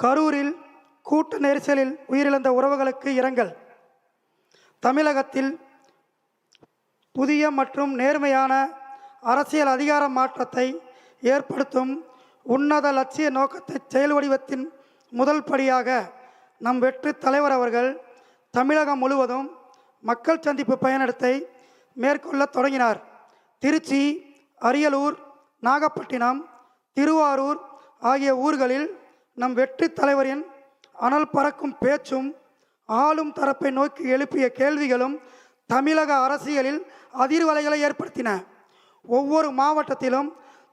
கரூரில் கூட்ட நெரிசலில் உயிரிழந்த உறவுகளுக்கு இரங்கல். தமிழகத்தில் புதிய மற்றும் நேர்மையான அரசியல் அதிகார மாற்றத்தை ஏற்படுத்தும் உன்னத லட்சிய நோக்கத்தை செயல் வடிவத்தின் முதல் படியாக நம் வெற்றி தலைவர் அவர்கள் தமிழகம் முழுவதும் மக்கள் சந்திப்பு பயணத்தை மேற்கொள்ள தொடங்கினார். திருச்சி, அரியலூர், நாகப்பட்டினம், திருவாரூர் ஆகிய ஊர்களில் நம் வெற்றி தலைவரின் அனல் பறக்கும் பேச்சும் ஆளும் தரப்பை நோக்கி எழுப்பிய கேள்விகளும் தமிழக அரசியலில் அதிர்வலைகளை ஏற்படுத்தின. ஒவ்வொரு மாவட்டத்திலும்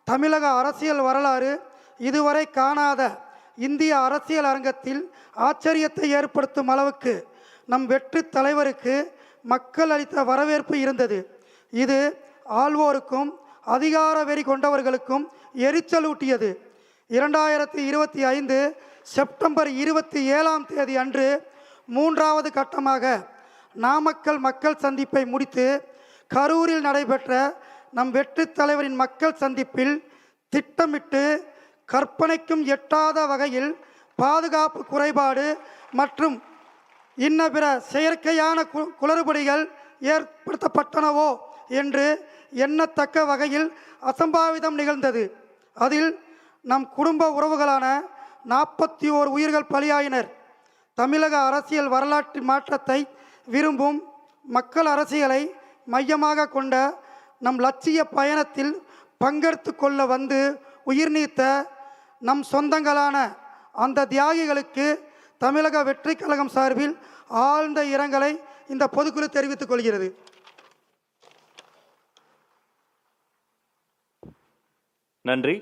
தமிழக அரசியல் வரலாறு இதுவரை காணாத இந்திய அரசியல் அரங்கத்தில் ஆச்சரியத்தை ஏற்படுத்தும் அளவுக்கு நம் வெற்றி தலைவருக்கு மக்கள் அளித்த வரவேற்பு இருந்தது. இது ஆள்வோருக்கும் அதிகார வெறி கொண்டவர்களுக்கும் எரிச்சலூட்டியது. 2025 செப்டம்பர் 27 அன்று மூன்றாவது கட்டமாக நாமக்கல் மக்கள் சந்திப்பை முடித்து கரூரில் நடைபெற்ற நம் வெற்றி தலைவரின் மக்கள் சந்திப்பில் திட்டமிட்டு கற்பனைக்கும் எட்டாத வகையில் பாதுகாப்பு குறைபாடு மற்றும் இன்ன பிற செயற்கையான குளறுபடிகள் ஏற்படுத்தப்பட்டனவோ என்று எண்ணத்தக்க வகையில் அசம்பாவிதம் நிகழ்ந்தது. அதில் நம் குடும்ப உறவுகளான 41 உயிர்கள் பலியாயினர். தமிழக அரசியல் வரலாற்று மாற்றத்தை விரும்பும் மக்கள் அரசியலை மையமாக கொண்ட நம் லட்சிய பயணத்தில் பங்கெடுத்து கொள்ள வந்து உயிர் நீத்த நம் சொந்தங்களான அந்த தியாகிகளுக்கு தமிழக வெற்றி கழகம் சார்பில் ஆழ்ந்த இரங்கலை இந்த பொதுக்குழு தெரிவித்துக் கொள்கிறது. நன்றி.